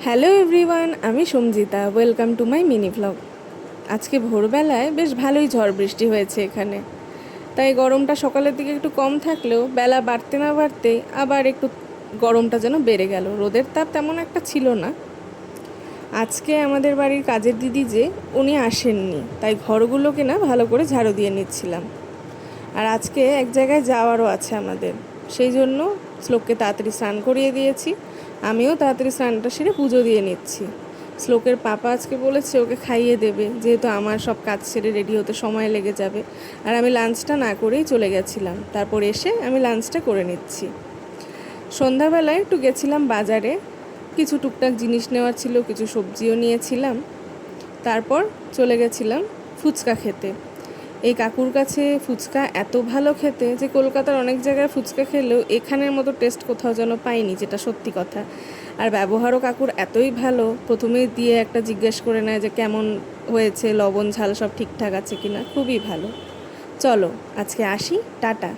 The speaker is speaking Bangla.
হ্যালো এভরিওয়ান, আমি Sanjita. Welcome to my mini vlog. আজকে ভোরবেলায় বেশ ভালোই ঝড় বৃষ্টি হয়েছে এখানে। তাই গরমটা সকালের দিকে একটু কম থাকলেও বেলা বাড়তে না বাড়তেই আবার একটু গরমটা যেন বেড়ে গেল। রোদের তাপ তেমন একটা ছিল না। আজকে আমাদের বাড়ির কাজের দিদি যে উনি আসেননি, তাই ঘরগুলোকে না ভালো করে ঝাড়ু দিয়ে নিচ্ছিলাম। আর আজকে এক জায়গায় যাওয়ারও আছে আমাদের, সেই জন্য শ্লোককে তাড়াতাড়ি স্নান করিয়ে দিয়েছি। আমিও তাড়াতাড়ি স্নানটা সেরে পুজো দিয়ে নিচ্ছি। শ্লোকের পাপা আজকে বলেছে ওকে খাইয়ে দেবে, যেহেতু আমার সব কাজ সেরে রেডি হতে সময় লেগে যাবে। আর আমি লাঞ্চটা না করেই চলে গেছিলাম, তারপর এসে আমি লাঞ্চটা করে নিচ্ছি। সন্ধ্যাবেলায় একটু গেছিলাম বাজারে, কিছু টুকটাক জিনিস নেওয়ার ছিল, কিছু সবজিও নিয়েছিলাম। তারপর চলে গেছিলাম ফুচকা খেতে। এই কাকুর কাছে ফুচকা এত ভালো খেতে যে কলকাতার অনেক জায়গায় ফুচকা খেলেও এখানের মতো টেস্ট কোথাও যেন পাইনি, যেটা সত্যি কথা। আর ব্যবহারও কাকুর এতই ভালো, প্রথমেই দিয়ে একটা জিজ্ঞেস করে নেয় যে কেমন হয়েছে, লবণ ঝাল সব ঠিকঠাক আছে কিনা। খুবই ভালো। চলো আজকে আসি, টাটা।